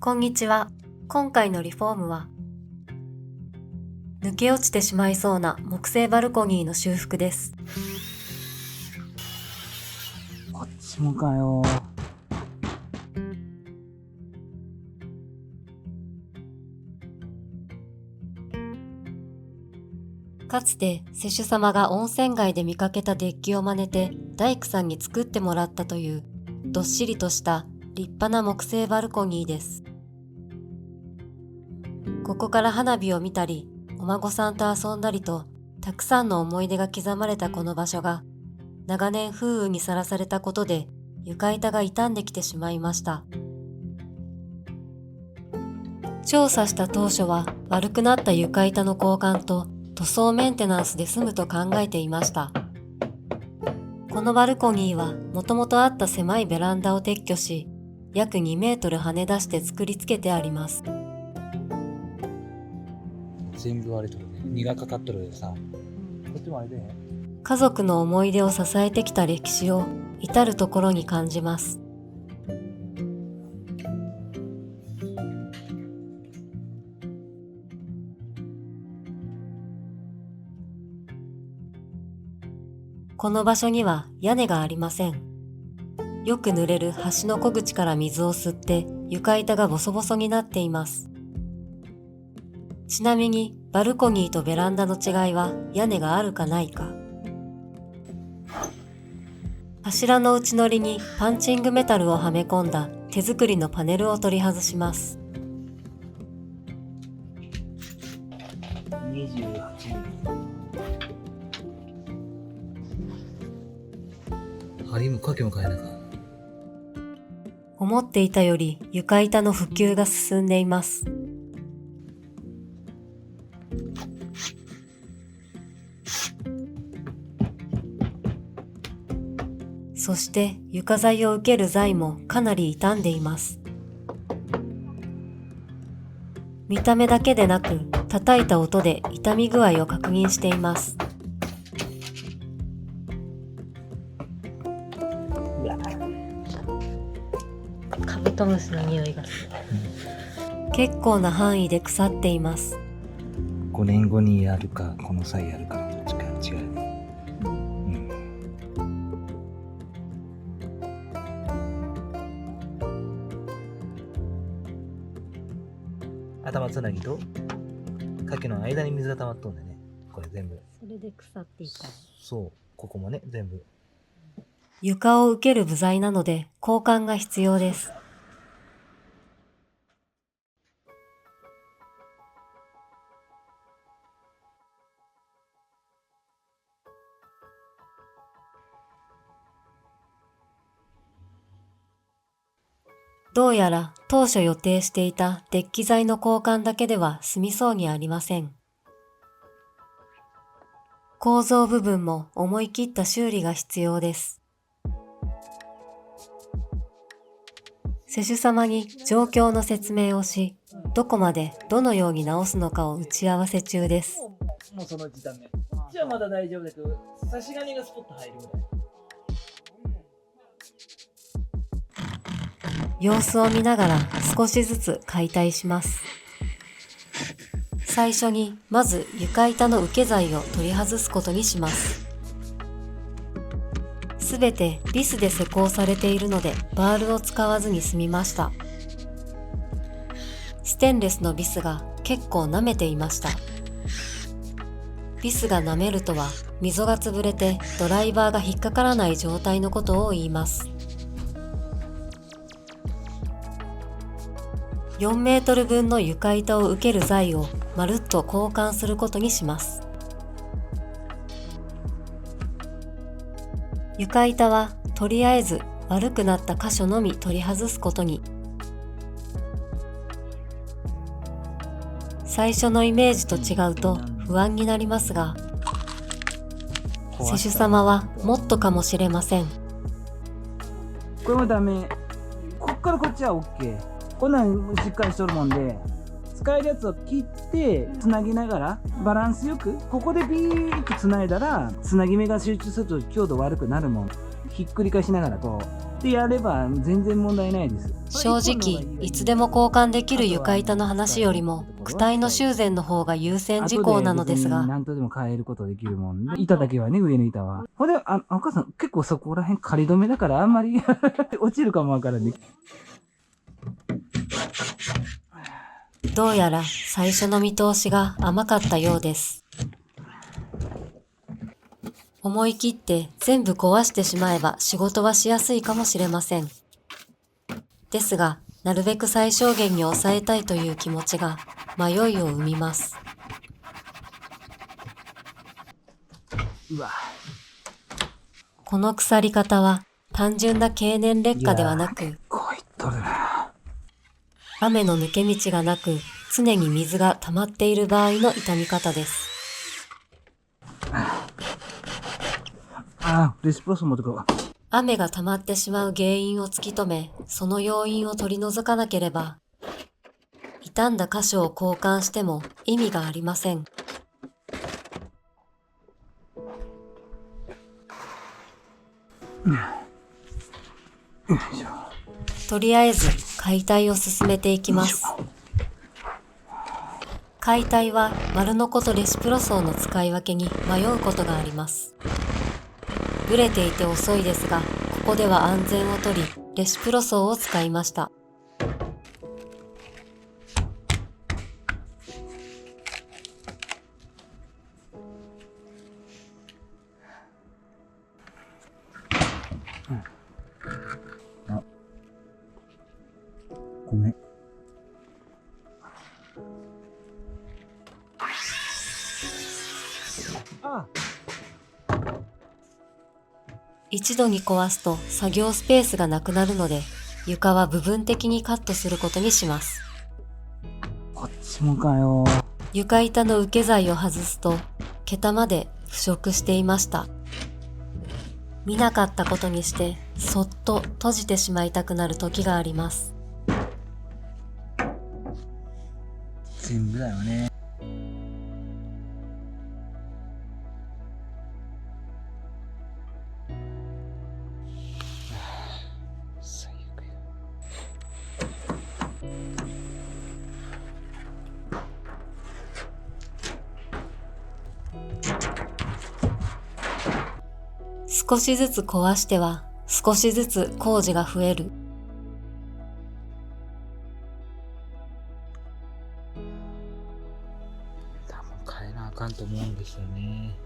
こんにちは。今回のリフォームは、抜け落ちてしまいそうな木製バルコニーの修復です。こっちもかよ。かつて施主様が温泉街で見かけたデッキを真似て大工さんに作ってもらったというどっしりとした立派な木製バルコニーです。ここから花火を見たり、お孫さんと遊んだりと、たくさんの思い出が刻まれたこの場所が、長年風雨にさらされたことで床板が傷んできてしまいました。調査した当初は悪くなった床板の交換と塗装メンテナンスで済むと考えていました。このバルコニーはもともとあった狭いベランダを撤去し、約2メートル跳ね出して作り付けてあります。全部割れとるね。荷がかかっとるでさ。こっちもあれで。家族の思い出を支えてきた歴史を至るところに感じます。この場所には屋根がありません。よく濡れる橋の小口から水を吸って床板がボソボソになっています。ちなみにバルコニーとベランダの違いは屋根があるかないか。柱の内乗りにパンチングメタルをはめ込んだ手作りのパネルを取り外します。28ミリ。針も掛けも変えなか。思っていたより床板の普及が進んでいます。そして床材を受ける材もかなり傷んでいます。見た目だけでなく、叩いた音で傷み具合を確認しています。カブトムシの匂いがする。結構な範囲で腐っています。5年後にやるか、この際やるかのどっちか違う。頭つなぎと掛けの間に水が溜まっとんだよね。これ全部。それで腐っていた。そう、ここもね、全部。床を受ける部材なので交換が必要です。どうやら当初予定していたデッキ材の交換だけでは済みそうにありません。構造部分も思い切った修理が必要です。施主様に状況の説明をし、どこまでどのように直すのかを打ち合わせ中です。もうそのうちダメ。こっちはまだ大丈夫だけど、差し金がスポッと入るぐらい。様子を見ながら少しずつ解体します。最初にまず床板の受け材を取り外すことにします。すべてビスで施工されているのでバールを使わずに済みました。ステンレスのビスが結構舐めていました。ビスが舐めるとは溝が潰れてドライバーが引っかからない状態のことを言います。4メートル分の床板を受ける材をまるっと交換することにします。床板はとりあえず悪くなった箇所のみ取り外すことに。最初のイメージと違うと不安になりますが、施主様はもっとかもしれません。これもダメ。こっからこっちは OK。こんなんしっかりしとるもんで、使えるやつを切ってつなぎながらバランスよく、ここでビーッとつないだらつなぎ目が集中すると強度悪くなるもん。ひっくり返しながらこうでやれば全然問題ないです。正直、いつでも交換できる床板の話よりも、躯体の修繕の方が優先事項なのですが、何とでも変えることできるもんで、板だけはね、上の板は。ほんで、お母さん、結構そこら辺仮止めだからあんまり落ちるかもわからんね。どうやら最初の見通しが甘かったようです。思い切って全部壊してしまえば仕事はしやすいかもしれません。ですが、なるべく最小限に抑えたいという気持ちが迷いを生みます。うわ。この腐り方は単純な経年劣化ではなく、こういっとるな。雨の抜け道がなく常に水が溜まっている場合の傷み方です。レシプロス持ってくるわ。雨が溜まってしまう原因を突き止め、その要因を取り除かなければ、傷んだ箇所を交換しても意味がありません。とりあえず解体を進めていきます。解体は丸ノコとレシプロ層の使い分けに迷うことがあります。ブレていて遅いですが、ここでは安全を取り、レシプロ層を使いました。ごめん。一度に壊すと作業スペースがなくなるので、床は部分的にカットすることにします。こっちもかよ。床板の受け材を外すと、桁まで腐食していました。見なかったことにして、そっと閉じてしまいたくなる時があります。全部だよね。最悪や。少しずつ壊しては、少しずつ工事が増える。多分変えなあかんと思うんですよね。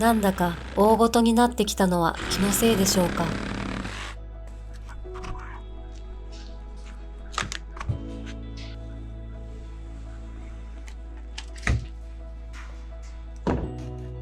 なんだか大ごとになってきたのは気のせいでしょうか。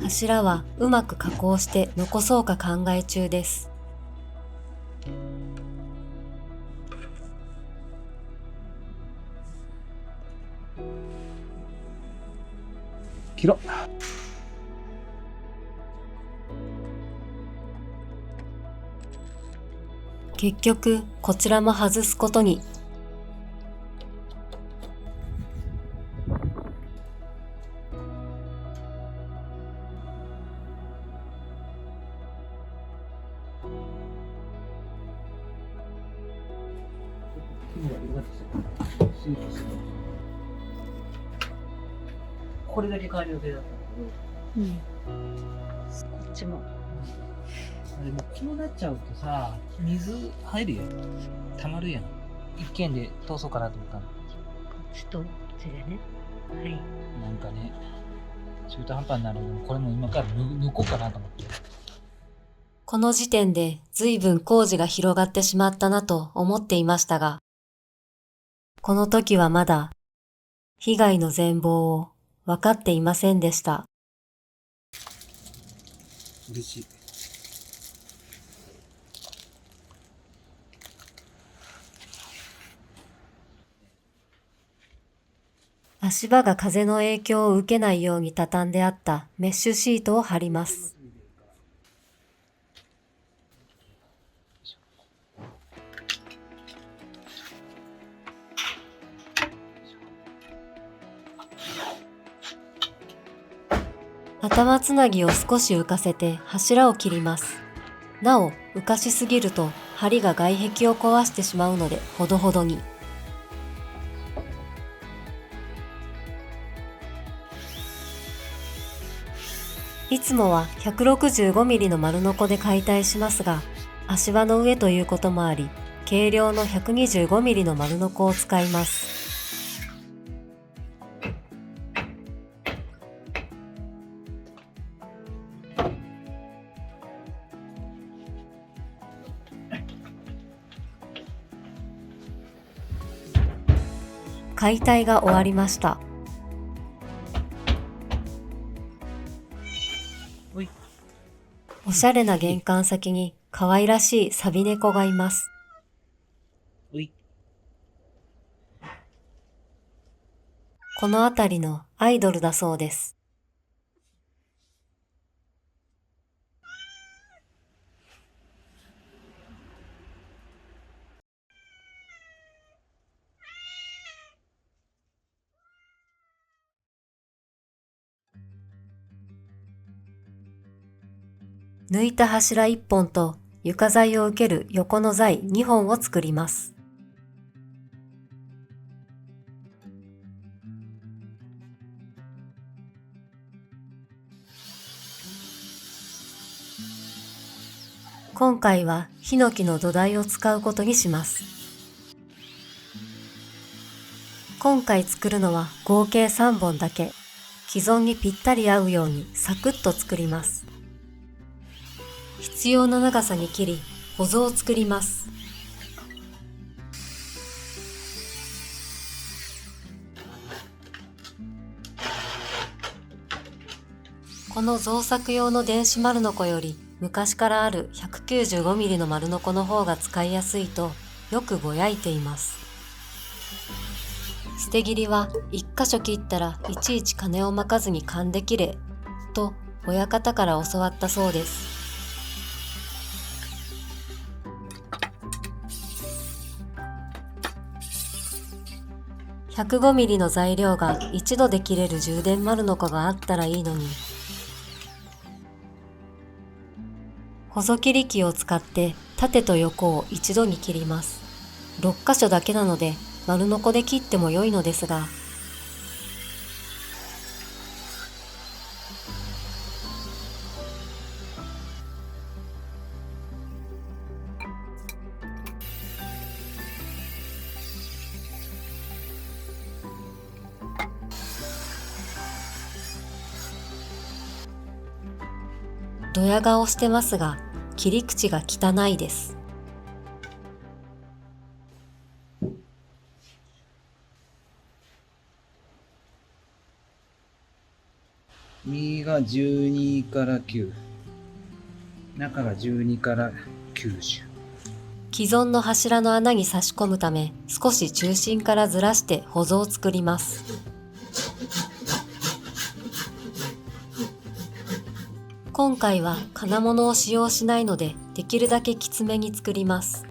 柱はうまく加工して残そうか考え中です。切ろ。結局こちらも外すことに。これだけ変える予定だったんだけど、こっちも。でもこうなっちゃうとさ、水入るよ。溜まるやん。一軒で通そうかなと思ったの。こっちとこっちでね。はい。なんかね、中途半端になるのこれも今から抜こうかなと思って。この時点で随分工事が広がってしまったなと思っていましたが、この時はまだ被害の全貌を分かっていませんでした。嬉しい。足場が風の影響を受けないように畳んであったメッシュシートを貼ります。頭つなぎを少し浮かせて柱を切ります。なお、浮かしすぎると梁が外壁を壊してしまうのでほどほどに。いつもは 165mm の丸ノコで解体しますが、足場の上ということもあり、軽量の 125mm の丸ノコを使います。解体が終わりました。おしゃれな玄関先に可愛らしいサビ猫がいます。この辺りのアイドルだそうです。抜いた柱1本と床材を受ける横の材2本を作ります。今回はヒノキの土台を使うことにします。今回作るのは合計3本だけ。既存にぴったり合うようにサクッと作ります。必要な長さに切り、ほぞを作ります。この造作用の電子丸ノコより昔からある 195mm の丸ノコの方が使いやすいとよくぼやいています。捨て切りは一箇所切ったらいちいち金をまかずに勘で切れと親方から教わったそうです。105mm の材料が一度で切れる充電丸ノコがあったらいいのに。細切り器を使って縦と横を一度に切ります。6箇所だけなので丸ノコで切っても良いのですが、ドヤ顔してますが、切り口が汚いです。右が12から9、中が12から90。既存の柱の穴に差し込むため、少し中心からずらしてほぞを作ります。今回は金物を使用しないので、できるだけきつめに作ります。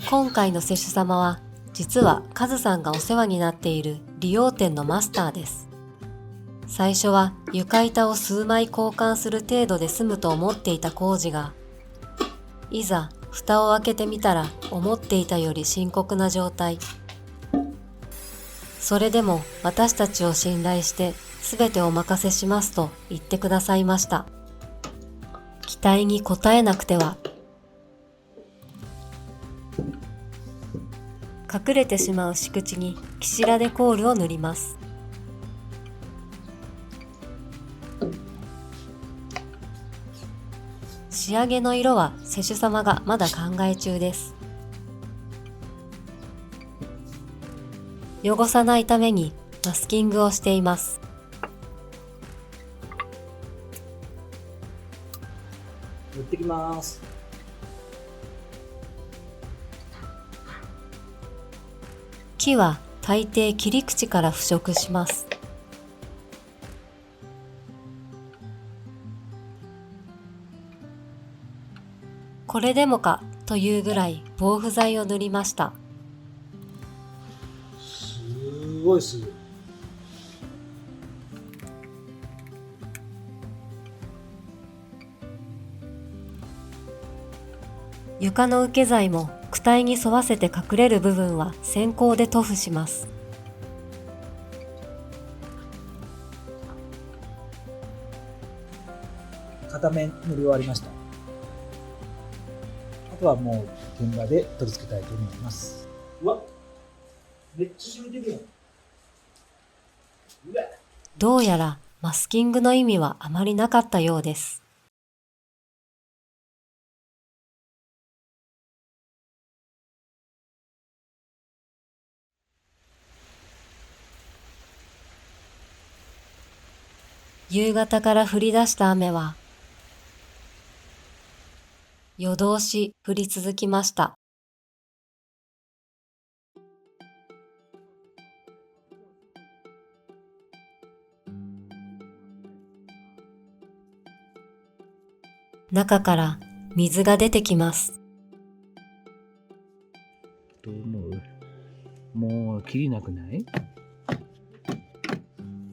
今回の施主様は、実はカズさんがお世話になっている理容店のマスターです。最初は床板を数枚交換する程度で済むと思っていた工事が、いざ蓋を開けてみたら思っていたより深刻な状態。それでも私たちを信頼して全てお任せしますと言ってくださいました。期待に応えなくては。隠れてしまう敷地にキシラデコールを塗ります。仕上げの色は施主様がまだ考え中です。汚さないためにマスキングをしています。塗ってきます。木は大抵切り口から腐食します。これでもかというぐらい防腐剤を塗りました。ごいする。床の受け材も躯体に沿わせて隠れる部分は先行で塗布します。片面塗り終わりました。あとはもう現場で取り付けたいと思います。うわ、めっちゃ染みてるやん。うわ。どうやらマスキングの意味はあまりなかったようです。夕方から降り出した雨は夜通し降り続きました。中から水が出てきます。どう思う？もうきりなくない？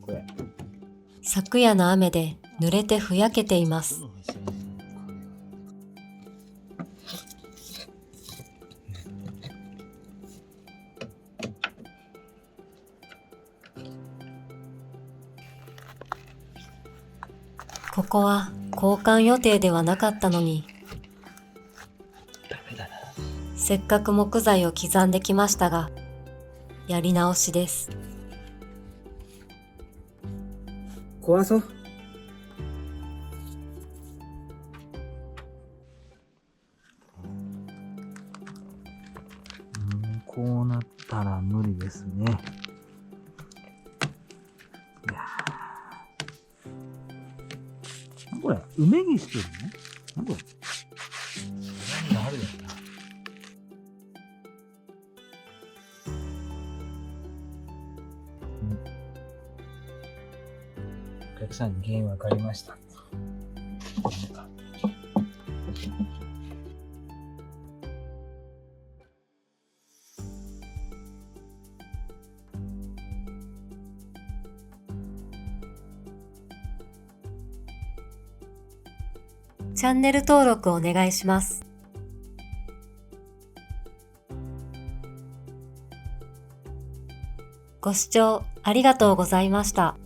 これ。昨夜の雨で濡れてふやけています。ここは交換予定ではなかったのに、ダメだな。せっかく木材を刻んできましたが、やり直しです。壊そう。こうなったら無理ですね。いやー、これ梅木してるの？これ何があるやんな。お客さんに原因分かりました。チャンネル登録お願いします。ご視聴ありがとうございました。